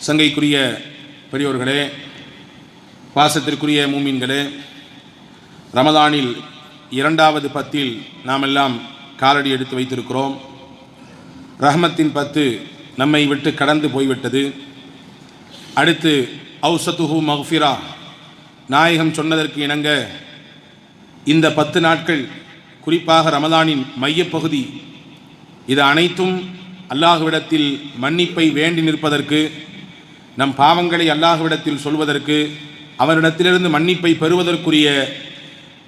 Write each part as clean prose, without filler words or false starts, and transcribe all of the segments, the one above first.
சங்கைக்குரிய பெரியோர்களே, பாசத்திற்குரிய மூமின்களே, ரமதானில் இரண்டாவது பத்தில் நாம் எல்லாம் காலடி எடுத்து வைத்திருக்கிறோம். ரஹ்மத்தின் 10 நம்மை விட்டு கடந்து போய்விட்டது. அடுத்து அவுசத்துஹு மஃபிரா, நாயகம் சொன்னதற்கு இணங்க இந்த 10 நாட்கள், குறிப்பாக ரமதானின் மையப்பகுதி, இது அனைத்தும் அல்லாஹ்விடத்தில் மன்னிப்பை வேண்டி நிற்பதற்கு, நம் பாவங்களை அல்லாஹ்விடத்தில் சொல்வதற்கு, அவரிடத்திலிருந்து மன்னிப்பை பெறுவதற்குரிய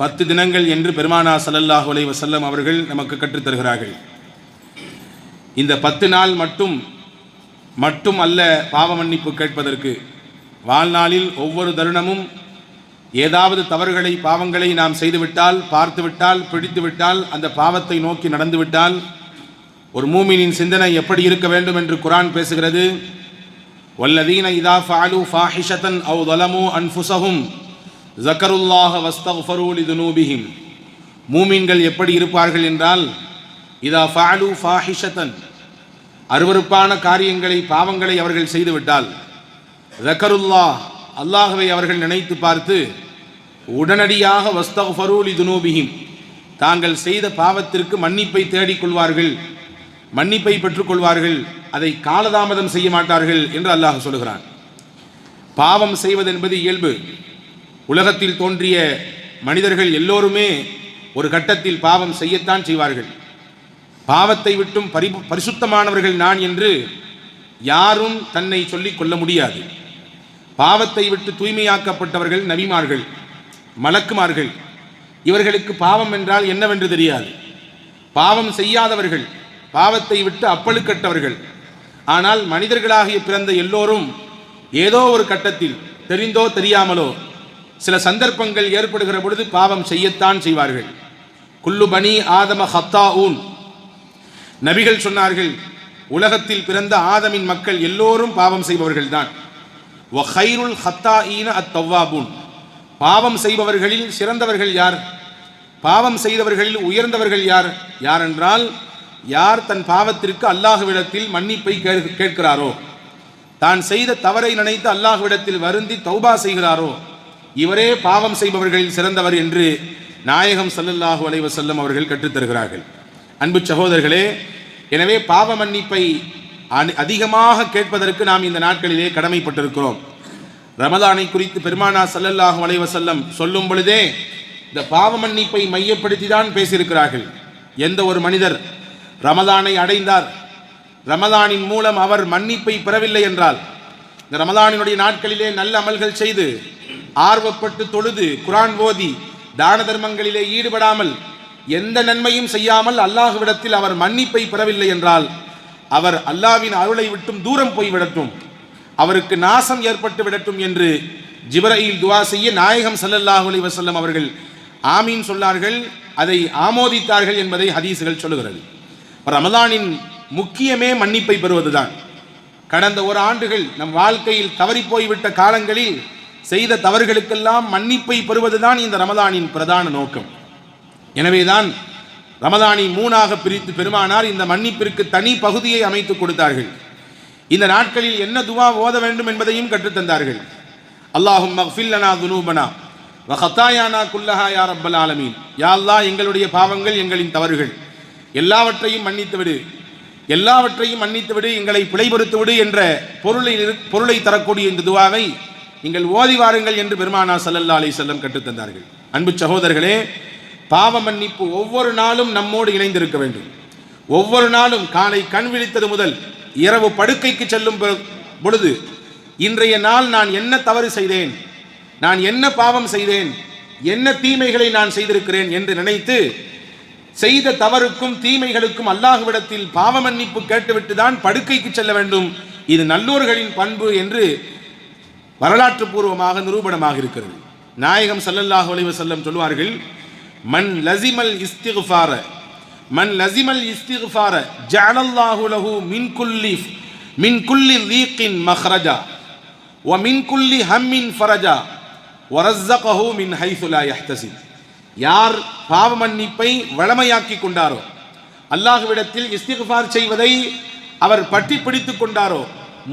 10 தினங்கள் என்று பெருமானார் ஸல்லல்லாஹு அலைஹி வஸல்லம் அவர்கள் நமக்கு கற்றுத்தருகிறார்கள். இந்த 10 நாள் மட்டும் அல்ல பாவ மன்னிப்பு கேட்பதற்கு. வாழ்நாளில் ஒவ்வொரு தருணமும் ஏதாவது தவறுகளை, பாவங்களை நாம் செய்துவிட்டால், பார்த்துவிட்டால், பிடித்துவிட்டால், அந்த பாவத்தை நோக்கி நடந்துவிட்டால், ஒரு மூமினின் சிந்தனை எப்படி இருக்க வேண்டும் என்று குர்ஆன் பேசுகிறது. வல்லதீன இதா ஃபஅலு ஃபாஹிஷதன் அவ் ஸலமு அன்ஃபுஸஹும் ஸக்கருல்லாஹ வஸ்தக்ஃபரு லிதுனூபிஹிம். மூமின்கள் எப்படி இருப்பார்கள் என்றால், இதா ஃபஅலு ஃபாஹிஷதன், அருவருப்பான காரியங்களை, பாவங்களை அவர்கள் செய்துவிட்டால், ஸக்கருல்லாஹ், அல்லாஹ்வை அவர்கள் நினைத்து பார்த்து, உடனடியாக வஸ்தக்ஃபரு லிதுனூபிஹிம், தாங்கள் செய்த பாவத்திற்கு மன்னிப்பை தேடிக்கொள்வார்கள், மன்னிப்பை பெற்றுக்கொள்வார்கள், அதை காலதாமதம் செய்ய மாட்டார்கள் என்று அல்லாஹ் சொல்கிறான். பாவம் செய்வது என்பது இயல்பு. உலகத்தில் தோன்றிய மனிதர்கள் எல்லோருமே ஒரு கட்டத்தில் பாவம் செய்யத்தான் செய்வார்கள். பாவத்தை விட்டும் பரிசுத்தமானவர்கள் நான் என்று யாரும் தன்னை சொல்லிக் கொள்ள முடியாது. பாவத்தை விட்டு தூய்மையாக்கப்பட்டவர்கள் நபிமார்கள், மலக்குமார்கள். இவர்களுக்கு பாவம் என்றால் என்னவென்று தெரியாது. பாவம் செய்யாதவர்கள், பாவத்தை விட்டு அப்பழுக்கட்டவர்கள். ஆனால் மனிதர்களாகிய பிறந்த எல்லோரும் ஏதோ ஒரு கட்டத்தில், தெரிந்தோ தெரியாமலோ, சில சந்தர்ப்பங்கள் ஏற்படுகிற பொழுது பாவம் செய்யத்தான் செய்வார்கள். குல்லு பனி ஆதம ஹத்தாஊன், நபிகள் சொன்னார்கள், உலகத்தில் பிறந்த ஆதமின் மக்கள் எல்லோரும் பாவம் செய்பவர்கள் தான். வ கைருல் ஹத்தாஈன அத்தவ்வாபூன், பாவம் செய்பவர்களில் சிறந்தவர்கள் யார், பாவம் செய்தவர்களில் உயர்ந்தவர்கள் யார், யாரென்றால், யார் தன் பாவத்திற்கு அல்லாஹ்விடத்தில் மன்னிப்பை கேட்கிறாரோ, தான் செய்த தவறை நினைத்து அல்லாஹ்விடத்தில் வருந்தி தௌபா செய்கிறாரோ, இவரே பாவம் செய்பவர்களில் சிறந்தவர் என்று நாயகம் ஸல்லல்லாஹு அலைஹி வஸல்லம் அவர்கள் கற்றுத்தருகிறார்கள். அன்பு சகோதரர்களே, எனவே பாவ மன்னிப்பை அதிகமாக கேட்பதற்கு நாம் இந்த நாட்களிலே கடமைப்பட்டிருக்கிறோம். ரமதானை குறித்து பெருமானார் ஸல்லல்லாஹு அலைஹி வஸல்லம் சொல்லும் பொழுதே இந்த பாவ மன்னிப்பை மையப்படுத்தி தான் பேசியிருக்கிறார்கள். எந்த ஒரு மனிதர் ரமதானை அடைந்தார், ரமதானின் மூலம் அவர் மன்னிப்பை பெறவில்லை என்றால், இந்த ரமதானினுடைய நாட்களிலே நல்ல அமல்கள் செய்து, ஆர்வப்பட்டு தொழுது, குர்ஆன் ஓதி, தான தர்மங்களிலே ஈடுபடாமல், எந்த நன்மையும் செய்யாமல் அல்லாஹ்விடத்தில் அவர் மன்னிப்பை பெறவில்லை என்றால், அவர் அல்லாஹ்வின் அருளை விட்டும் தூரம் போய்விடட்டும், அவருக்கு நாசம் ஏற்பட்டு விடட்டும் என்று ஜிப்ரீல் துஆ செய்ய நாயகம் ஸல்லல்லாஹு அலைஹி வஸல்லம் அவர்கள் ஆமீன் சொன்னார்கள், அதை ஆமோதித்தார்கள் என்பதை ஹதீஸ்கள் சொல்லுகிறது. ரமதானின் முக்கியமே மன்னிப்பை பெறுவதுதான். கடந்த ஒரு ஆண்டுகள் நம் வாழ்க்கையில் தவறி போய்விட்ட காலங்களில் செய்த தவறுகளுக்கெல்லாம் மன்னிப்பை பெறுவதுதான் இந்த ரமதானின் பிரதான நோக்கம். எனவேதான் ரமதானை 3ஆக பிரித்து பெருமானார் இந்த மன்னிப்பிற்கு தனி பகுதியை அமைத்து கொடுத்தார்கள். இந்த நாட்களில் என்ன துவா ஓத வேண்டும் என்பதையும் கற்றுத்தந்தார்கள். அல்லாஹும்ம ஃபிர் லனா துனூபனா வ ஹதாயானா குல்லஹா யா ரப்பல் ஆலமீன், யா அல்லாஹ், எங்களுடைய பாவங்கள், எங்களின் தவறுகள் எல்லாவற்றையும் மன்னித்து விடு, எல்லாவற்றையும் மன்னித்து விடு, எங்களை பிழைபடுத்து விடு என்ற பொருளை தரக்கூடிய இந்த துவாவை நீங்கள் ஓதி வாருங்கள் என்று பெருமானார் ஸல்லல்லாஹு அலைஹி வஸல்லம் கற்றுத்தந்தார்கள். அன்பு சகோதரர்களே, பாவ மன்னிப்பு ஒவ்வொரு நாளும் நம்மோடு இணைந்திருக்க வேண்டும். ஒவ்வொரு நாளும் காலை கண் விழித்தது முதல் இரவு படுக்கைக்கு செல்லும் பொழுது, இன்றைய நாள் நான் என்ன தவறு செய்தேன், நான் என்ன பாவம் செய்தேன், என்ன தீமைகளை நான் செய்திருக்கிறேன் என்று நினைத்து, செய்த தவறுக்கும் தீமைகளுக்கும் அல்லாஹ்விடத்தில் பாவ மன்னிப்பு கேட்டுவிட்டு தான் படுக்கைக்கு செல்ல வேண்டும். இது நல்லோர்களின் பண்பு என்று வரலாற்று பூர்வமாக நிரூபணமாக இருக்கிறது. நாயகம் ஸல்லல்லாஹு அலைஹி வஸல்லம் சொல்வார்கள், மன் லஸிமல் இஸ்திக்ஃபார ஜஅலல்லாஹு லஹு மின் குல்லி லீகின் மக்ரஜா வ மின் குல்லி ஹம்மின் ஃபரஜா வ ரஸ்ஸகஹு மின் ஹைஸு லா யஹ்தஸிப். யார் பாவ மன்னிப்பை வளமையாக்கி கொண்டாரோ, அல்லாஹ்விடத்தில் இஸ்திக்ஃபார் செய்வதை அவர் பற்றி பிடித்து கொண்டாரோ,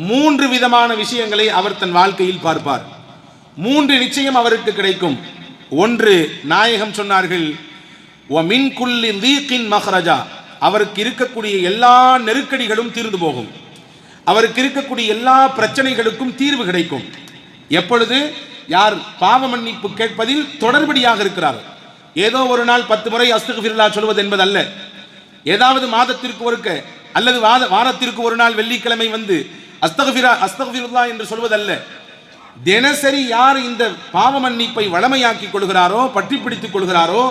மூன்று விதமான விஷயங்களை அவர் தன் வாழ்க்கையில் பார்ப்பார். மூன்று நிச்சயம் அவருக்கு கிடைக்கும். ஒன்று, நாயகம் சொன்னார்கள், மின் குல்லி லீகின் மஹ்ரஜா, அவருக்கு இருக்கக்கூடிய எல்லா நெருக்கடிகளும் தீர்ந்து போகும், அவருக்கு இருக்கக்கூடிய எல்லா பிரச்சனைகளுக்கும் தீர்வு கிடைக்கும். எப்பொழுது? யார் பாவ மன்னிப்பு கேட்பதில் தொடர்படியாக இருக்கிறார். ஏதோ ஒரு நாள் 10 முறை அஸ்தக்ஃபிருல்லாஹ் சொல்வது என்பதல்ல, ஏதாவது மாதத்திற்கு ஒருக்க அல்லது வாரத்திற்கு ஒரு நாள் வெள்ளிக்கிழமை வந்து அஸ்தக்ஃபிருல்லாஹ் என்று சொல்வதல்ல. தினசரி யார் இந்த பாவ மன்னிப்பை வளமையாக்கிக் கொள்கிறாரோ, பற்றி பிடித்துக் கொள்கிறாரோ,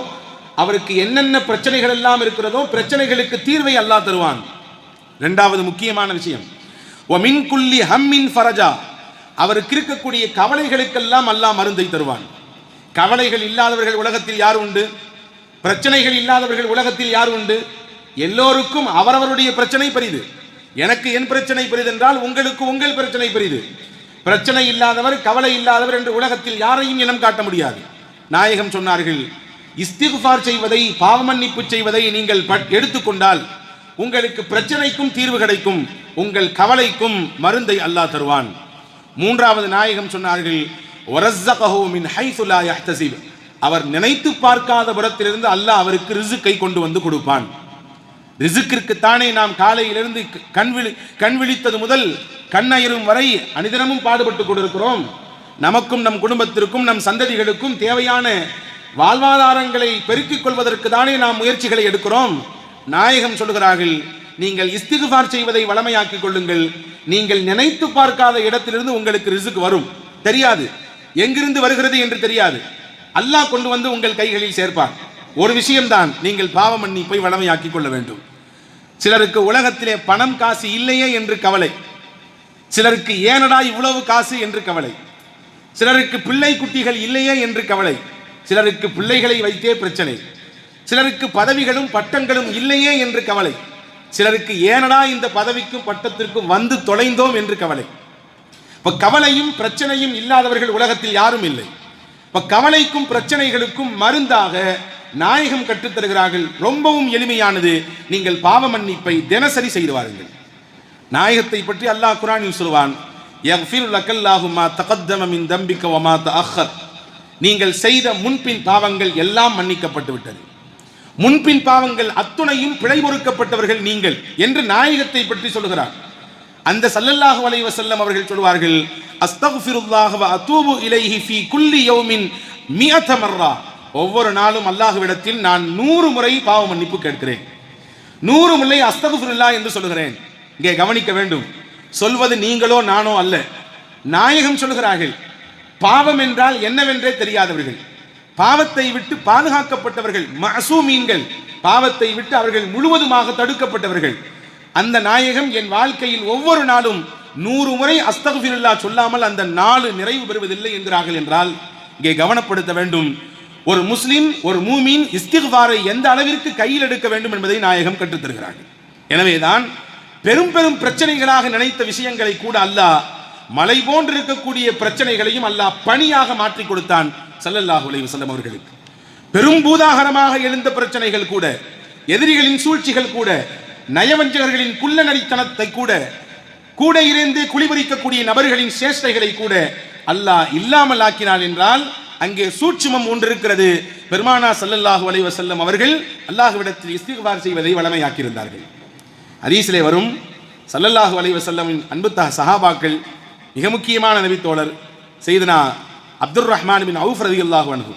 அவருக்கு என்னென்ன பிரச்சனைகள் எல்லாம் இருக்கிறதோ பிரச்சனைகளுக்கு தீர்வை அல்லாஹ் தருவான். இரண்டாவது முக்கியமான விஷயம், மின் குல்லி ஹம்மின் ஃபரஜா, அவருக்கு இருக்கக்கூடிய கவலைகளுக்கெல்லாம் அல்லாஹ் மருந்தை தருவான். கவலைகள் இல்லாதவர்கள் உலகத்தில் யார் உண்டு? பிரச்சனைகள் இல்லாதவர்கள் உலகத்தில் யார் உண்டு? எல்லோருக்கும் அவரவருடைய பிரச்சனை பெரிது. எனக்கு என் பிரச்சனை பெரிதென்றால் உங்களுக்கு உங்கள் பிரச்சனை பெரிது. பிரச்சனை இல்லாதவர், கவலை இல்லாதவர் என்று உலகத்தில் யாரையும் இனம் காட்ட முடியாது. நாயகம் சொன்னார்கள், இஸ்திக்ஃபார் செய்வதை, பாவ மன்னிப்பு செய்வதை நீங்கள் எடுத்துக்கொண்டால் உங்களுக்கு பிரச்சனைக்கும் தீர்வு கிடைக்கும், உங்கள் கவலைக்கும் மருந்தை அல்லாஹ் தருவான். மூன்றாவது நாயகம் சொன்னார்கள், வரஸகஹு மின் ஹைஸு லா யஹ்தஸிப், அவர் நினைத்து பார்க்காத புறத்திலிருந்து அல்லாஹ் அவருக்கு ரிஸ்கை கொண்டு வந்து கொடுப்பான். ரிஸ்கிற்குத்தானே நாம் காலையிலிருந்து கண் விழித்தது முதல் கண்ணயரும் வரை அனிதனமும் பாடுபட்டு கொண்டிருக்கிறோம். நமக்கும் நம் குடும்பத்திற்கும் நம் சந்ததிகளுக்கும் தேவையான வாழ்வாதாரங்களை பெருக்கிக் கொள்வதற்கு தானே நாம் முயற்சிகளை எடுக்கிறோம். நாயகம் சொல்கிறார்கள், நீங்கள் இஸ்திக்ஃபார் செய்வதை வளமையாக்கிக் கொள்ளுங்கள், நீங்கள் நினைத்து பார்க்காத இடத்திலிருந்து உங்களுக்கு ரிஸ்க் வரும். தெரியாது, எங்கிருந்து வருகிறது என்று தெரியாது, அல்லாஹ் கொண்டு வந்து உங்கள் கைகளில் சேர்ப்பார். ஒரு விஷயம்தான், நீங்கள் பாவ மன்னிப்பை வளமையாக்கிக் கொள்ள வேண்டும். சிலருக்கு உலகத்திலே பணம் காசு இல்லையே என்று கவலை, சிலருக்கு ஏனடா இவ்வளவு காசு என்று கவலை, சிலருக்கு பிள்ளை குட்டிகள் இல்லையே என்று கவலை, சிலருக்கு பிள்ளைகளை வைத்தே பிரச்சனை, சிலருக்கு பதவிகளும் பட்டங்களும் இல்லையே என்று கவலை, சிலருக்கு ஏனடா இந்த பதவிக்கும் பட்டத்திற்கும் வந்து தொலைந்தோம் என்று கவலை. இப்ப கவலையும் பிரச்சனையும் இல்லாதவர்கள் உலகத்தில் யாரும் இல்லை. இப்ப கவலைக்கும் பிரச்சனைகளுக்கும் மருந்தாக நாயகம் கற்றுத்தருகிறார்கள். ரொம்பவும் எளிமையானது, நீங்கள் பாவ மன்னிப்பை தினசரி செய்து வாருங்கள். நாயகத்தை பற்றி அல்லாஹ் குர்ஆனில் சொல்வான், யக்ஃபிரு லக்கல்லாஹு மா தகத்தம மின் தம்பிக வ மா தஅக்கர், நீங்கள் செய்த முன்பின் பாவங்கள் எல்லாம் மன்னிக்கப்பட்டு விட்டது, முன்பின் பாவங்கள் அத்துணையும் பிழை பொறுக்கப்பட்டவர்கள் நீங்கள் என்று நாயகத்தை பற்றி சொல்கிறார். அந்த ஸல்லல்லாஹு அலைஹி வஸல்லம் அவர்கள் சொல்வார்கள், அஸ்தக்ஃபிருல்லாஹ வ அதூபு இலைஹி ஃபீ குல்லி யௌமின் 100 மர்ரா, ஒவ்வொரு நாளும் அல்லாஹ்விடத்தில் நான் 100 முறை பாவ மன்னிப்பு கேட்கிறேன், 100 முறை அஸ்தக்ஃபிருல்லாஹ் என்று சொல்கிறேன். இங்கே கவனிக்க வேண்டும், சொல்வது நீங்களோ நானோ அல்ல, நாயகம் சொல்கிறார்கள். பாவம் என்றால் என்னவென்றே தெரியாதவர்கள், பாவத்தை விட்டு பாதுகாக்கப்பட்டவர்கள், மஅசூமீன்கள், பாவத்தை விட்டு அவர்கள் முழுவதுமாக தடுக்கப்பட்டவர்கள். அந்த நாயகம் என் வாழ்க்கையில் ஒவ்வொரு நாளும் 100 முறை அஸ்தக்ஃபிருல்லாஹ் சொல்லாமல் அந்த நாள் நிறைவு பெறுவதில்லை என்கிறார்கள். என்றால் இங்கே கவனப்படுத்த வேண்டும், ஒரு முஸ்லிம், ஒரு மூமின் இஸ்திக்ஃபாரை எந்த அளவிற்கு கையில் எடுக்க வேண்டும் என்பதை நாயகம் கற்றுத்தருகிறார்கள். எனவேதான் பெரும் பெரும் பிரச்சனைகளாக நினைத்த விஷயங்களை கூட அல்லாஹ், மலை போன்று இருக்கக்கூடிய பிரச்சனைகளையும் அல்லாஹ் பணியாக மாற்றி கொடுத்தான் ஸல்லல்லாஹு அலைஹி வஸல்லம் அவர்களுக்கு. பெரும் பூதாகரமாக எழுந்த பிரச்சனைகள் கூட, எதிரிகளின் சூழ்ச்சிகள் கூட, நயவஞ்சகர்களின் குள்ள நரித்தனத்தை கூட, கூட இருந்து குளிபறிக்கக்கூடிய நபர்களின் சேஷ்டைகளை கூட அல்லாஹ் இல்லாமல் ஆக்கினான். என்றால் அங்கே சூட்சுமம் ஒன்று இருக்கிறது. பெருமானா ஸல்லல்லாஹு அலைஹி வஸல்லம் அவர்கள் அல்லாஹ்விடத்தில் இஸ்திக்ஃபார் செய்வதை வளமையாக்கியிருந்தார்கள். ஹதீஸிலே வரும், ஸல்லல்லாஹு அலைஹி வஸல்லமின் அன்பு சஹாபாக்கள், மிக முக்கியமான நபித்தோழர் செய்தனா அப்துர் ரஹ்மான் பின் அவுஃப் ரலியல்லாஹு அன்ஹு,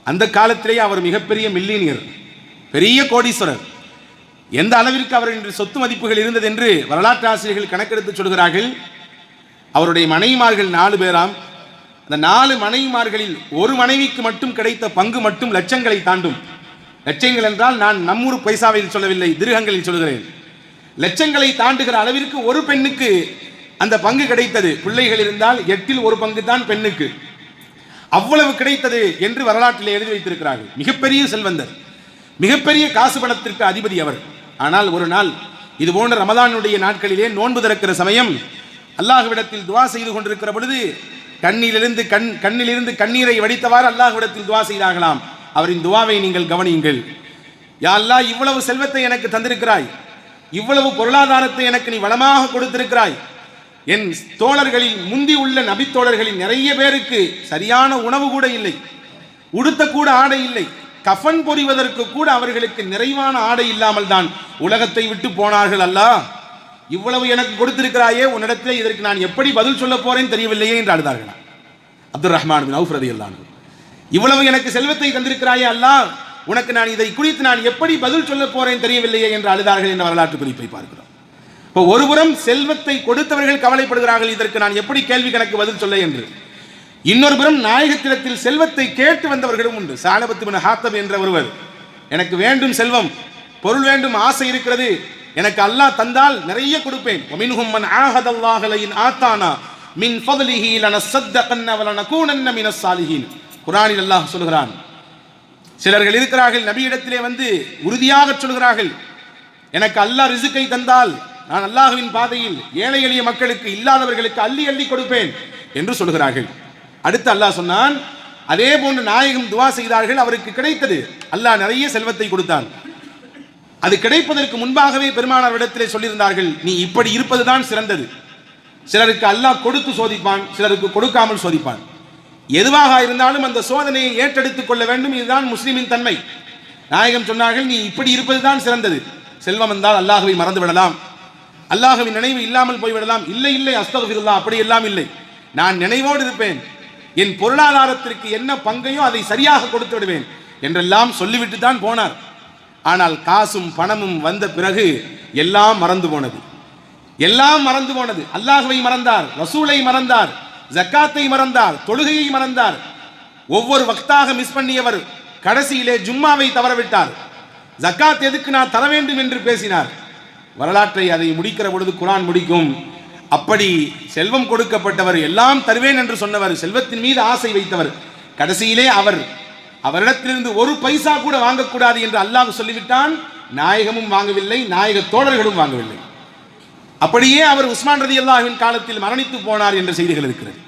அந்த காலத்திலேயே அவர் மிகப்பெரிய மில்லினியர், பெரிய கோடீஸ்வரர். எந்த அளவிற்கு அவர்களின் சொத்து மதிப்புகள் இருந்தது என்று வரலாற்று ஆசிரியர்கள் கணக்கெடுத்து சொல்கிறார்கள். அவருடைய மனைவிமார்கள் 4 பேராம். அந்த 4 மனைவிமார்களில் ஒரு மனைவிக்கு மட்டும் கிடைத்த பங்கு மட்டும் லட்சங்களை தாண்டும். லட்சங்கள் என்றால் நான் நம்மூர் பைசாவில் சொல்லவில்லை, திருகங்களில் சொல்கிறேன். லட்சங்களை தாண்டுகிற அளவிற்கு ஒரு பெண்ணுக்கு அந்த பங்கு கிடைத்தது. பிள்ளைகள் இருந்தால் 8இல் 1 பங்கு தான் பெண்ணுக்கு. அவ்வளவு கிடைத்தது என்று வரலாற்றில் எழுதி வைத்திருக்கிறார்கள். மிகப்பெரிய செல்வந்தர், மிகப்பெரிய காசு பணத்திற்கு அதிபதி அவர். ஆனால் ஒரு நாள் இது போன்ற ரமதானுடைய நாட்களிலே நோன்பு திறக்கிற சமயம் அல்லாஹ்விடத்தில் துவா செய்து கொண்டிருக்கிற பொழுது கண்ணிலிருந்து கண்ணீரை வடித்தவாறு அல்லாஹ்விடத்தில் துவா செய்தார்களாம். அவரின் துவாவை நீங்கள் கவனியுங்கள். யா அல்லாஹ், இவ்வளவு செல்வத்தை எனக்கு தந்திருக்கிறாய், இவ்வளவு பொருளாதாரத்தை எனக்கு நீ வளமாக கொடுத்திருக்கிறாய், என் தோழர்களில் முந்தி உள்ள நபித்தோழர்களில் நிறைய பேருக்கு சரியான உணவு கூட இல்லை, உடுத்தக்கூட ஆடை இல்லை, கஃன் பொறிவதற்கு கூட அவர்களுக்கு நிறைவான ஆடை இல்லாமல் தான் உலகத்தை விட்டு போனார்கள். அல்லாஹ், இவ்வளவு எனக்கு கொடுத்திருக்கிறாயே, உன்னிடத்தில் இதற்கு நான் எப்படி பதில் சொல்ல போறேன் தெரியவில்லையே என்று அழுதார்கள். அப்துல் ரஹ்மான் பின் அவுஃப் ரலியல்லாஹு அன்ஹு, இவ்வளவு எனக்கு செல்வத்தை தந்திருக்கிறாயே அல்லாஹ், உனக்கு நான் இதை குறித்து நான் எப்படி பதில் சொல்ல போறேன் தெரியவில்லையே என்று அழுதார்கள் என்ற வரலாற்று குறிப்பை பார்க்கிறோம். இப்போ ஒருபுறம் செல்வத்தை கொடுத்தவர்கள் கவலைப்படுகிறார்கள், இதற்கு நான் எப்படி கேள்வி கணக்கு பதில் சொல்ல என்று. இன்னொரு புறம் நாயகத்திடத்தில் செல்வத்தை கேட்டு வந்தவர்களும் உண்டு. சாலபத்து பின் ஹாத்தப் என்ற ஒருவர், எனக்கு வேண்டும் செல்வம், பொருள் வேண்டும், ஆசை இருக்கிறது, எனக்கு அல்லாஹ் தந்தால் நிறைய கொடுப்பேன். வமின்ஹும் மன் ஆஹதல்லாஹ லயின் ஆத்தானா மின் ஃபத்லிஹி லனஸத்தகன்ன வலனகூனன்ன மினஸ் சாலிஹீன். குர்ஆனில் அல்லாஹ் சொல்கிறான், சிலர்கள் இருக்கிறார்கள் நபியிடத்திலே வந்து உறுதியாக சொல்கிறார்கள், எனக்கு அல்லாஹ் ரிஸ்கை தந்தால் நான் அல்லாஹ்வின் பாதையில் ஏழை எளிய மக்களுக்கு, இல்லாதவர்களுக்கு அள்ளி அள்ளி கொடுப்பேன் என்று சொல்கிறார்கள். அடுத்து அல்லாஹ் சொன்னான், அதே போன்று நாயகம் துவா செய்தார்கள், அவருக்கு கிடைத்தது. அல்லாஹ் நிறைய செல்வத்தை கொடுத்தான். அது கிடைப்பதற்கு முன்பாகவே பெருமானாரிடத்திலே சொல்லியிருந்தார்கள், நீ இப்படி இருப்பதுதான் சிறந்தது. சிலருக்கு அல்லாஹ் கொடுத்து சோதிப்பான், சிலருக்கு கொடுக்காமல் சோதிப்பான். எதுவாக இருந்தாலும் அந்த சோதனையை ஏற்றெடுத்துக் கொள்ள வேண்டும், இதுதான் முஸ்லிமின் தன்மை. நாயகம் சொன்னார்கள், நீ இப்படி இருப்பதுதான் சிறந்தது. செல்வம் என்றால் அல்லாஹ்வை மறந்து விடலாம், அல்லாஹ்வின் நினைவு இல்லாமல் போய்விடலாம். இல்லை இல்லை, அஸ்தக்ஃபிருல்லாஹ், அப்படி எல்லாம் இல்லை. நான் நினைவோடு இருப்பேன், என் பொருளாதாரத்திற்கு என்ன பங்கையோ அதை சரியாக கொடுத்து விடுவேன் என்றெல்லாம் சொல்லிவிட்டு தான் போனார். ஆனால் காசும் பணமும் வந்த பிறகு எல்லாம் மறந்து போனது, எல்லாம் மறந்து போனது. அல்லாஹ்வை மறந்தார், ரசூலை மறந்தார், ஜக்காத்தை மறந்தார், தொழுகையை மறந்தார். ஒவ்வொரு வக்தாக மிஸ் பண்ணியவர் கடைசியிலே ஜும்மாவை தவறவிட்டார். ஜக்காத் எதுக்கு நான் தர வேண்டும் என்று பேசினார். வரலாற்றை அதை முடிக்கிற பொழுது குர்ஆன் முடிக்கும், அப்படி செல்வம் கொடுக்கப்பட்டவர், எல்லாம் தருவேன் என்று சொன்னவர், செல்வத்தின் மீது ஆசை வைத்தவர், கடைசியிலே அவரிடத்திலிருந்து ஒரு பைசா கூட வாங்கக்கூடாது என்று அல்லாஹ் சொல்லிவிட்டான். நாயகமும் வாங்கவில்லை, நாயக தோழர்களும் வாங்கவில்லை. அப்படியே அவர் உஸ்மான் ரலியல்லாஹுவின் காலத்தில் மரணித்து போனார் என்ற செய்திகள் இருக்கிறது.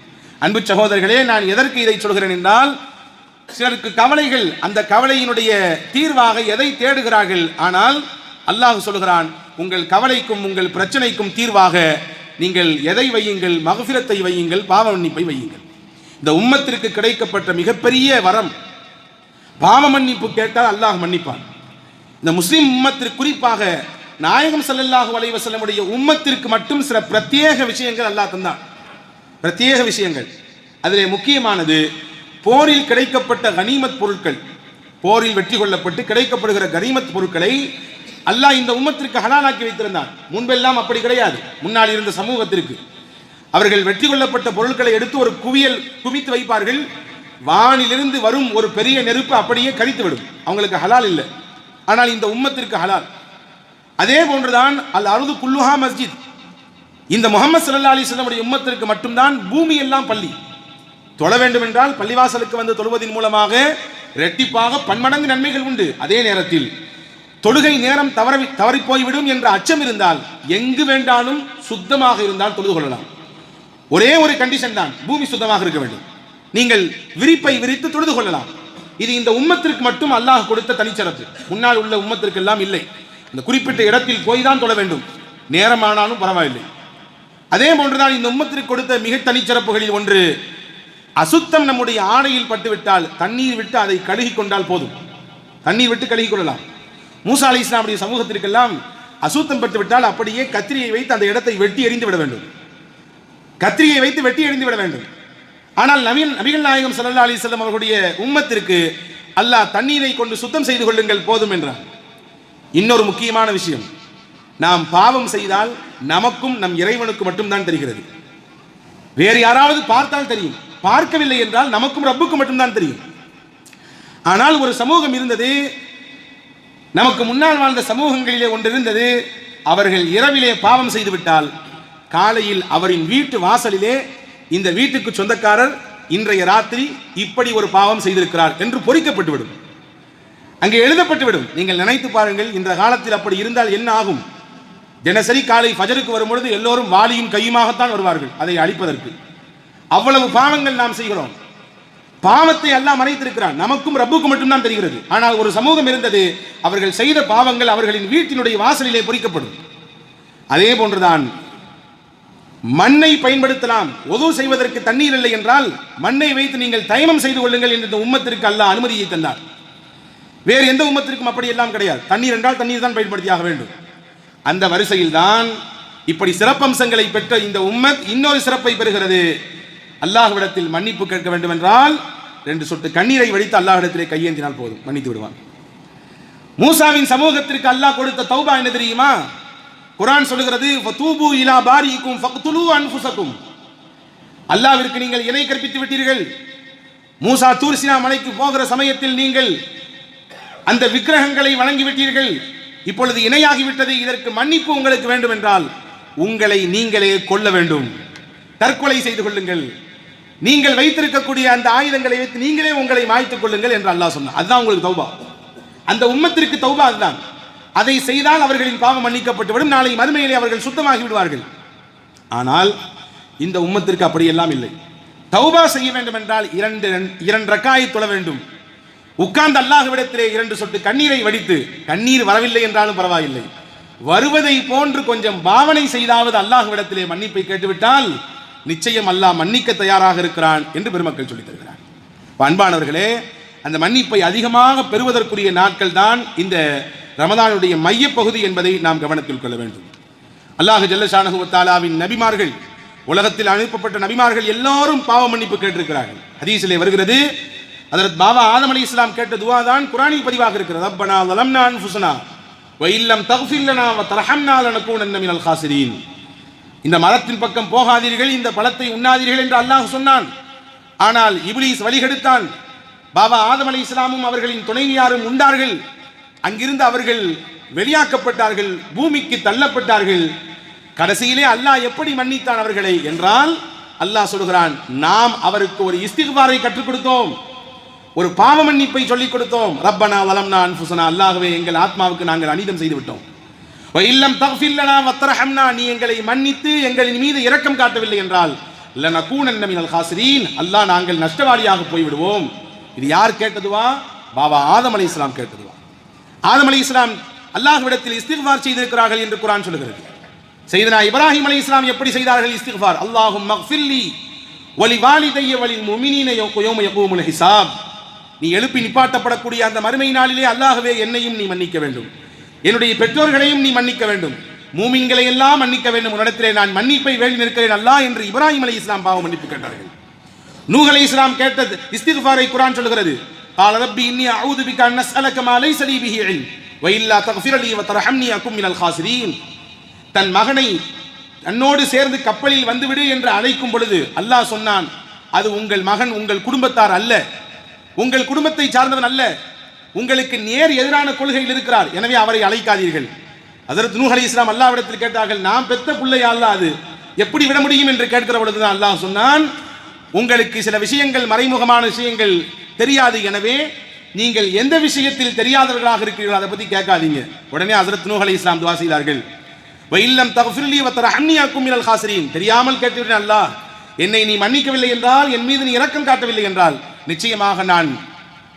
அன்பு சகோதரர்களே, நான் எதற்கு இதை சொல்கிறேன் என்றால், சிலருக்கு கவலைகள், அந்த கவலையினுடைய தீர்வாக எதை தேடுகிறார்கள். ஆனால் அல்லாஹ் சொல்கிறான், உங்கள் கவலைக்கும் உங்கள் பிரச்சனைக்கும் தீர்வாக நீங்கள் எதை வையுங்கள்? மக்ஃபிரத்தை வையுங்கள், பாவ மன்னிப்பை வையுங்கள். இந்த உம்மத்திற்கு கிடைக்கப்பட்ட மிகப்பெரிய வரம், பாவ மன்னிப்பு கேட்டால் அல்லாஹ் மன்னிப்பான். இந்த முஸ்லிம் உம்மத்திற்கு, குறிப்பாக நாயகம் ஸல்லல்லாஹு அலைஹி வஸல்லமுடைய உம்மத்திற்கு மட்டும் சில பிரத்யேக விஷயங்கள் அல்லாஹ் தந்தான். பிரத்யேக விஷயங்கள். அதிலே முக்கியமானது போரில் கிடைக்கப்பட்ட கனிமத் பொருட்கள். போரில் வெற்றி கொள்ளப்பட்டு கிடைக்கப்படுகிற கனிமத் பொருட்களை அல்லாஹ் இந்த உம்மத்திற்கு ஹலாலாக்கி வைத்திருந்தான். முன்பெல்லாம் அப்படி கிடையாது. முன்னால் இருந்த சமூகத்திற்கு அவர்கள் வெற்றி கொள்ளப்பட்ட பொருட்களை எடுத்து ஒரு குவியல் குவித்து வைப்பார்கள். வானிலிருந்து வரும் ஒரு பெரிய நெருப்பு அப்படியே கரித்துவிடும், அவங்களுக்கு ஹலால் இல்லை. ஆனால் இந்த உம்மத்திற்கு ஹலால். அதே போன்றுதான் அல் அர்து குல்லுஹா மஸ்ஜித். இந்த முஹம்மது ஸல்லல்லாஹு அலைஹி வஸல்லம் உம்மத்திற்கு மட்டும்தான் பூமி எல்லாம் பள்ளி. தொழ வேண்டும் என்றால் பள்ளிவாசலுக்கு வந்து தொழுவதன் மூலமாக இரட்டிப்பாக பன்மடங்கு நன்மைகள் உண்டு. அதே நேரத்தில் தொழுகை நேரம் தவறி போய்விடும் என்ற அச்சம் இருந்தால் எங்கு வேண்டாலும் சுத்தமாக இருந்தால் தொழுது கொள்ளலாம். ஒரே ஒரு கண்டிஷன் தான், பூமி சுத்தமாக இருக்க வேண்டும். நீங்கள் விரிப்பை விரித்து தொழுது கொள்ளலாம். இது இந்த உம்மத்திற்கு மட்டும் அல்லாஹ் கொடுத்த தனிச்சிறப்பு. முன்னால் உள்ள உம்மத்திற்கு எல்லாம் இல்லை. இந்த குறிப்பிட்ட இடத்தில் போய் தான் தொழ வேண்டும், நேரமானாலும் பரவாயில்லை. அதே போன்றுதான் இந்த உம்மத்திற்கு கொடுத்த மிக தனிச்சிறப்புகளில் ஒன்று, அசுத்தம் நம்முடைய ஆடையில் பட்டுவிட்டால் தண்ணீர் விட்டு அதை கழுகி கொண்டால் போதும். தண்ணீர் விட்டு கழுகி கொள்ளலாம். மூசா அலைஹிஸ்ஸலாமுடைய சமூகத்திற்கெல்லாம் அசுத்தம் பட்டுவிட்டால் அப்படியே கத்திரியை வைத்து அந்த இடத்தை வெட்டி எறிந்து விட வேண்டும். கத்திரியை வைத்து வெட்டி எறிந்து விட வேண்டும். ஆனால் நபிகள் நாயகம் ஸல்லல்லாஹு அலைஹி வஸல்லம் அவர்களுடைய உம்மத்திற்கு அல்லாஹ் தண்ணீரை கொண்டு சுத்தம் செய்து கொள்ளுங்கள் போதும் என்றார். இன்னொரு முக்கியமான விஷயம், நாம் பாவம் செய்தால் நமக்கும் நம் இறைவனுக்கு மட்டும்தான் தெரிகிறது. வேறு யாராவது பார்த்தால் தெரியும், பார்க்கவில்லை என்றால் நமக்கும் ரப்புக்கும் மட்டும்தான் தெரியும். ஆனால் ஒரு சமூகம் இருந்தது, நமக்கு முன்னால் வாழ்ந்த சமூகங்களிலே ஒன்று இருந்தது. அவர்கள் இரவிலே பாவம் செய்து விட்டால் காலையில் அவரின் வீட்டு வாசலிலே இந்த வீட்டுக்கு சொந்தக்காரர் இன்றைய ராத்திரி இப்படி ஒரு பாவம் செய்திருக்கிறார் என்று பொறிக்கப்பட்டுவிடும், அங்கே எழுதப்பட்டுவிடும். நீங்கள் நினைத்து பாருங்கள், இந்த காலத்தில் அப்படி இருந்தால் என்ன ஆகும்? தினசரி காலை ஃபஜருக்கு வரும்பொழுது எல்லோரும் வாளியும் கையுமாகத்தான் வருவார்கள் அதை அழிப்பதற்கு. அவ்வளவு பாவங்கள் நாம் செய்கிறோம். பாவத்தை எல்லாம் மறைத்திருக்கிறான், நமக்கும் ரப்புக்கும் மட்டும்தான் தெரிகிறது. ஆனால் ஒரு சமூகம் இருந்தது, அவர்கள் செய்த பாவங்கள் அவர்களின் வீட்டினுடைய வாசலிலே பொறிக்கப்படும். அதே போன்றுதான் மண்ணை பயன்படுத்தலாம். ஒது செய்வதற்கு தண்ணீர் இல்லை என்றால் மண்ணை வைத்து நீங்கள் தயமம் செய்து கொள்ளுங்கள் என்று இந்த உம்மத்திற்கு அல்லாஹ் அனுமதியை தந்தார். வேறு எந்த உம்மத்திற்கும் அப்படி எல்லாம் கிடையாது. தண்ணீர் என்றால் தண்ணீர் தான் பயன்படுத்தியாக வேண்டும். அந்த வரிசையில் தான் இப்படி சிறப்பம்சங்களை பெற்ற இந்த உம்மத் இன்னொரு சிறப்பை பெறுகிறது. அல்லாஹ்விடத்தில் மன்னிப்பு கேட்க வேண்டும் என்றால் 2 சொட்டு கண்ணீரை வடித்து அல்லாஹ்விடத்திலே கையேந்தினால் போதும், மன்னித்து விடுவான். மூசாவின் சமூகத்திற்கு அல்லாஹ் கொடுத்த தௌபா என்ன தெரியுமா? குர்ஆன் சொல்லுகிறது, ஃபதூபு இலா பாரிக்கும் ஃபக்துலு அன்ஃபுஸக்கும். அல்லாஹ்விற்கு நீங்கள் இணை கற்பித்து விட்டீர்கள். மூசா தூர் சீனா மலைக்கு போகிற சமயத்தில் நீங்கள் அந்த விக்கிரகங்களை வணங்கிவிட்டீர்கள். இப்பொழுது இணையாகிவிட்டது. இதற்கு மன்னிப்பு உங்களுக்கு வேண்டும் என்றால் உங்களை நீங்களே கொல்ல வேண்டும், தற்கொலை செய்து கொள்ளுங்கள். நீங்கள் வைத்திருக்கக்கூடிய அந்த ஆயுதங்களை வைத்து நீங்களே உங்களை மாய்த்துக் கொள்ளுங்கள் என்று அல்லாஹ் சொன்னார். அதுதான் உங்களுக்கு தௌபா. அந்த உம்மத்திற்கு தௌபா அதுதான். அதை செய்தால் அவர்களின் பாவம் மன்னிக்கப்பட்டுவிடும். நாளை மறுமையிலே அவர்கள் சுத்தமாகி விடுவார்கள். ஆனால் இந்த உம்மத்திற்கு அப்படியெல்லாம் இல்லை. தௌபா செய்ய வேண்டும் என்றால் 2 ரக்காயை தொழ வேண்டும். உட்கார்ந்து அல்லாஹ்விடத்திலே 2 சொட்டு கண்ணீரை வடித்து, கண்ணீர் வரவில்லை என்றாலும் பரவாயில்லை, வருவதை போன்று கொஞ்சம் பாவனை செய்தாவது அல்லாஹ்விடத்திலே மன்னிப்பை கேட்டுவிட்டால் நிச்சயம் அல்லாஹ் மன்னிக்க தயாராக இருக்கிறான் என்று பெருமக்கள் சொல்லித் தருகிறார். அன்பானவர்களே, அந்த மன்னிப்பை அதிகமாக பெறுவதற்குரிய நாட்கள் தான் இந்த ரமதானுடைய மையப்பகுதி என்பதை நாம் கவனத்தில் கொள்ள வேண்டும். அல்லாஹ் ஜல்ல ஷானஹு வ தஆலாவின் நபிமார்கள், உலகத்தில் அனுப்பப்பட்ட நபிமார்கள் எல்லாரும் பாவ மன்னிப்பு கேட்டிருக்கிறார்கள். ஹதீஸிலே வருகிறது, ஹஜ்ரத் பாபா ஆதம் அலைஹிஸ்ஸலாம் கேட்ட துஆ தான் குர்ஆனில் பதிவாக இருக்கிறது. ரப்பனா ஸலம்னா அன்ஃபுஸனா வ இல்லம் தக்ஃபிர் லனா வ தர்ஹம்னா லனகூனன்ன மினல் காசிரீன். இந்த மரத்தின் பக்கம் போகாதீர்கள், இந்த பழத்தை உண்ணாதீர்கள் என்று அல்லாஹ் சொன்னான். ஆனால் இப்லீஸ் வழிகெடுத்தான். பாபா ஆதம் அலைஹிஸ்ஸலாமும் அவர்களின் துணைவியாரும் உண்டார்கள். அங்கிருந்து அவர்கள் வெளியாக்கப்பட்டார்கள், பூமிக்கு தள்ளப்பட்டார்கள். கடைசியிலே அல்லாஹ் எப்படி மன்னித்தான் அவர்களை என்றால், அல்லாஹ் சொல்கிறான், நாம் அவருக்கு ஒரு இஸ்திக்பாரை கற்றுக் கொடுத்தோம், ஒரு பாவ மன்னிப்பை சொல்லிக் கொடுத்தோம். ரப்பனா வலம்னா அன்ஃபுஸனா, அல்லாஹ்வே எங்கள் ஆத்மாவுக்கு நாங்கள் அநீதம் செய்து விட்டோம். வ இல்லம் தக்ஃபிர் லனா வ தர்ஹம்னா, நீ எங்களை மன்னித்து எங்களின் மீது இரக்கம் காட்டவில்லை என்றால் லனகூனன்ன மினல் காசிரீன், அல்லாஹ் நாங்கள் நஷ்டவாளியாக போய்விடுவோம். இது யார் கேட்டதுவா? பாபா ஆதம் அலைஹிஸ்ஸலாம் கேட்டதுவா. ஆதம் அலைஹிஸ்ஸலாம் அல்லாஹ்விடத்தில் இஸ்திக்பார் செய்திருக்கிறார்கள் என்று குர்ஆன் சொல்கிறது. சையதுனா இப்ராஹிம் அலைஹிஸ்ஸலாம் எப்படி செய்தார்கள் இஸ்திக்பார்? அல்லாஹும்ம ஃபில்லி வலி வாலிதைய வலில் முஃமினீன யௌம யகூமுல் ஹிசாப். நீ எழுப்பி நிப்பாட்டப்படக்கூடிய அந்த மறுமை நாளிலே அல்லாஹ்வே என்னையும் நீ மன்னிக்க வேண்டும், என்னுடைய பெற்றோர்களையும் நீ மன்னிக்க வேண்டும், மூமின்களை எல்லாம் மன்னிக்க வேண்டும், உன்னிடத்திலே நான் மன்னிப்பை வேண்டி நிற்கிறேன் அல்லாஹ் என்று இப்ராஹிம் அலைஹிஸ்ஸலாம் பாவ மன்னிப்பு கேட்டார்கள். நூஹ் அலைஹிஸ்ஸலாம் கேட்ட இஸ்திக்பாரை குர்ஆன் சொல்கிறது, قال ربي إني أعوذ بك أن أسألك ما ليس لي به علم وإلا تغفر لي وترحمني أكن من الخاسرين. தன் மகனை தன்னோடு சேர்ந்து கப்பலில் வந்துவிடு என்று அழைக்கும் பொழுது அல்லாஹ் சொன்னான், அது உங்கள் மகன் உங்கள் குடும்பத்தார் அல்ல, உங்கள் குடும்பத்தை சார்ந்தவன் அல்ல, உங்களுக்கு நேர் எதிரான கொள்கையில் இருக்கிறார், எனவே அவரை அழைக்காதீர்கள். ஹஜ்ரத் நூஹ் அலைஹிஸ்ஸலாம் அல்லாஹ்விடத்தில் கேட்டார்கள், நாம் பெத்த பிள்ளையா அல்லாஹ், அது எப்படி விட முடியும் என்று கேட்கிற பொழுதுதான் அல்லாஹ் சொன்னான், உங்களுக்கு சில விஷயங்கள் மறைமுகமான விஷயங்கள் தெரியாது, எனவே நீங்கள் எந்த விஷயத்தில் தெரியாதவர்களாக இருக்கிறீர்களோ அதை பற்றி கேட்காதீங்க. உடனே ஹஜ்ரத் நூஹ் அலைஹிஸ்ஸலாம் துஆ செய்தார்கள், வ இல்லம் தக்ஃபிர் லி வ தர்ஹம்னி அகும் மினல் காசிரீன். தெரியாமல் கேட்டுவிட்டேன் அல்லாஹ், என்னை நீ மன்னிக்கவில்லை என்றால், என் மீது நீ இரக்கம் காட்டவில்லை என்றால் நிச்சயமாக நான்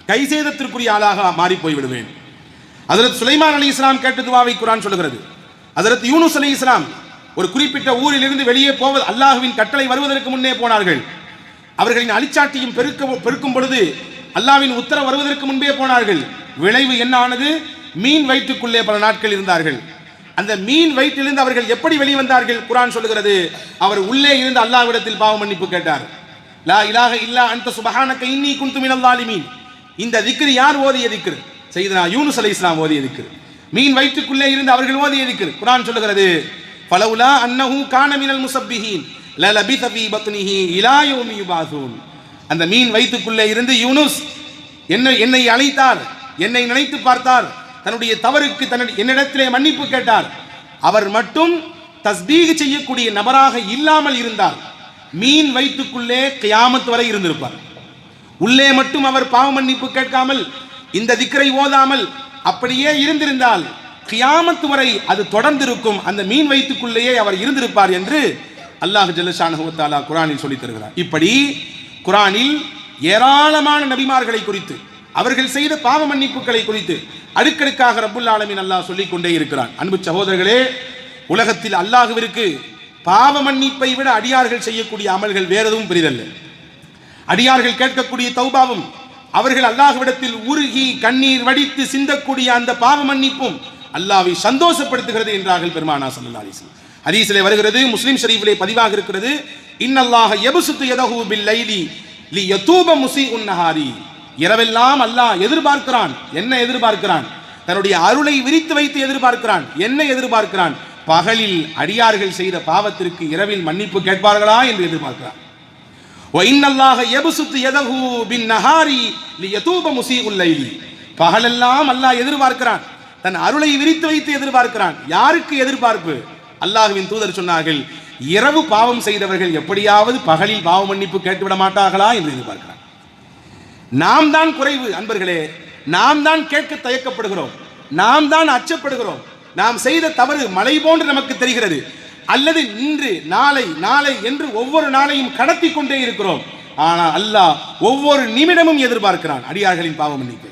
கைசேதத்திற்குரிய ஆளாக மாறி போய் விடுவேன். ஹஜ்ரத் சுலைமான் அலைஹிஸ்ஸலாம் கேட்ட துஆவை குர்ஆன் சொல்கிறது. ஹஜ்ரத் யூனுஸ் அலைஹிஸ்ஸலாம் ஒரு குறிப்பிட்ட ஊரில் இருந்து வெளியே போவது, அல்லாஹ்வின் கட்டளை வருவதற்கு முன்னே போனார்கள். அவர்களின் அழிச்சாட்டியும் பெருக்கும் பொழுது அல்லாஹ்வின் உத்தரவு வருவதற்கு முன்பே போனார்கள். விளைவு என்ன ஆனது? மீன் வயிற்றுக்குள்ளே பல நாட்கள் இருந்தார்கள். அந்த மீன் வயிற்றிலிருந்து அவர்கள் எப்படி வெளிவந்தார்கள்? குர்ஆன் சொல்லுகிறது, அவர் உள்ளே இருந்து அல்லாஹ்விடத்தில் பாவ மன்னிப்பு கேட்டார். லா இலாஹ இல்லா அன்த சுப்ஹானக இன்னி குன்து மினல் ஸாலிமீன். இந்த திக்ர் யார் ஓதிய திக்ர்? சையதுனா யூனுஸ் அலைஹிஸ்ஸலாம் ஓதிய திக்ர். மீன் வயிற்றுக்குள்ளே இருந்து அவர்கள் ஓதிய திக்ர். குர்ஆன் சொல்லுகிறது, ஃபலவுலா அன்னஹு கான மினல் முஸப்பிஹீன் லலபித ஃபீ பத்னிஹி இலா யௌமி யுபாஸூன். அந்த மீன் வயிற்றுக்குள்ளே இருந்து யூனுஸ் என்னை அழைத்தார், என்னை நினைத்து பார்த்தார், தன்னுடைய தவறுக்கு என்னிடத்திலே மன்னிப்பு கேட்டார். அவர் மட்டும் தஸ்பீஹ் செய்யக்கூடிய நபராக இல்லாமல் இருந்தால் மீன் வயிற்றுக்குள்ளே கியாமத் வரை இருந்திருப்பார். உள்ளே மட்டும் அவர் பாவ மன்னிப்பு கேட்காமல் இந்த திக்ரை ஓதாமல் அப்படியே இருந்திருந்தால் கியாமத் வரை அது தொடர்ந்திருக்கும், அந்த மீன் வயிற்றுக்குள்ளேயே அவர் இருந்திருப்பார் என்று அல்லாஹ் ஜல்ல ஷானஹு வ தஆலா குர்ஆனில் சொல்லித் தருகிறார். இப்படி குர்ஆனில் ஏராளமான நபிமார்களை குறித்து, அவர்கள் செய்த பாவ மன்னிப்புகளை குறித்து அடுக்கடுக்காக ரப்புல் ஆலமீன் அல்லாஹ் சொல்லிக் கொண்டே இருக்கிறான். அன்பு சகோதரர்களே, உலகத்தில் அல்லாஹ்விற்கு பாவ மன்னிப்பை விட அடியார்கள் செய்யக்கூடிய அமல்கள் வேற எதுவும் பெரிதல்ல. அடியார்கள் கேட்கக்கூடிய தௌபாவும், அவர்கள் அல்லாஹ்விடத்தில் உருகி கண்ணீர் வடித்து சிந்தக்கூடிய அந்த பாவ மன்னிப்பும் அல்லாஹ்வை சந்தோஷப்படுத்துகிறது என்றார்கள் பெருமானார் ஸல்லல்லாஹு அலைஹி வஸல்லம். ஹதீஸிலே வருகிறது, முஸ்லிம் ஷரீஃபிலே பதிவாக இருக்கிறது, இன்னல்லாஹ யப்சுத்து யதஹு பில் லைலி லியதூப முஸீஉன் நஹாரி. இரவெல்லாம் அல்லாஹ் எதிர்பார்க்கிறான். என்ன எதிர்பார்க்கிறான்? தன்னுடைய அருளை விரித்து வைத்து எதிர்பார்க்கிறான். என்ன எதிர்பார்க்கிறான்? பகலில் அடியார்கள் செய்த பாவத்திற்கு இரவில் மன்னிப்பு கேட்பார்களா என்று எதிர்பார்க்கிறான். வஇன்னல்லாஹ யப்சுத்து யதஹு பின் நஹாரி லியதூப முஸீஉல் லைலி. பகலெல்லாம் அல்லாஹ் எதிர்பார்க்கிறான், தன் அருளை விரித்து வைத்து எதிர்பார்க்கிறான். யாருக்கு எதிர்பார்ப்பு? அல்லாஹ்வின் தூதர் சொன்னார்கள், இரவு பாவம் செய்தவர்கள் எப்படியாவது பகலில் பாவ மன்னிப்பு கேட்டுவிட மாட்டார்களா என்று எதிர்பார்க்கிறான். நாம் தான் குறைவு அன்பர்களே, நாம் தான் கேட்க தயக்கப்படுகிறோம், நாம் தான் அச்சப்படுகிறோம். நாம் செய்த தவறு மலை போன்று நமக்கு தெரிகிறது, அல்லது இன்று நாளை நாளை என்று ஒவ்வொரு நாளையும் கடத்தி கொண்டே இருக்கிறோம். ஆனால் அல்லாஹ் ஒவ்வொரு நிமிடமும் எதிர்பார்க்கிறான் அடியார்களின் பாவ மன்னிப்பு.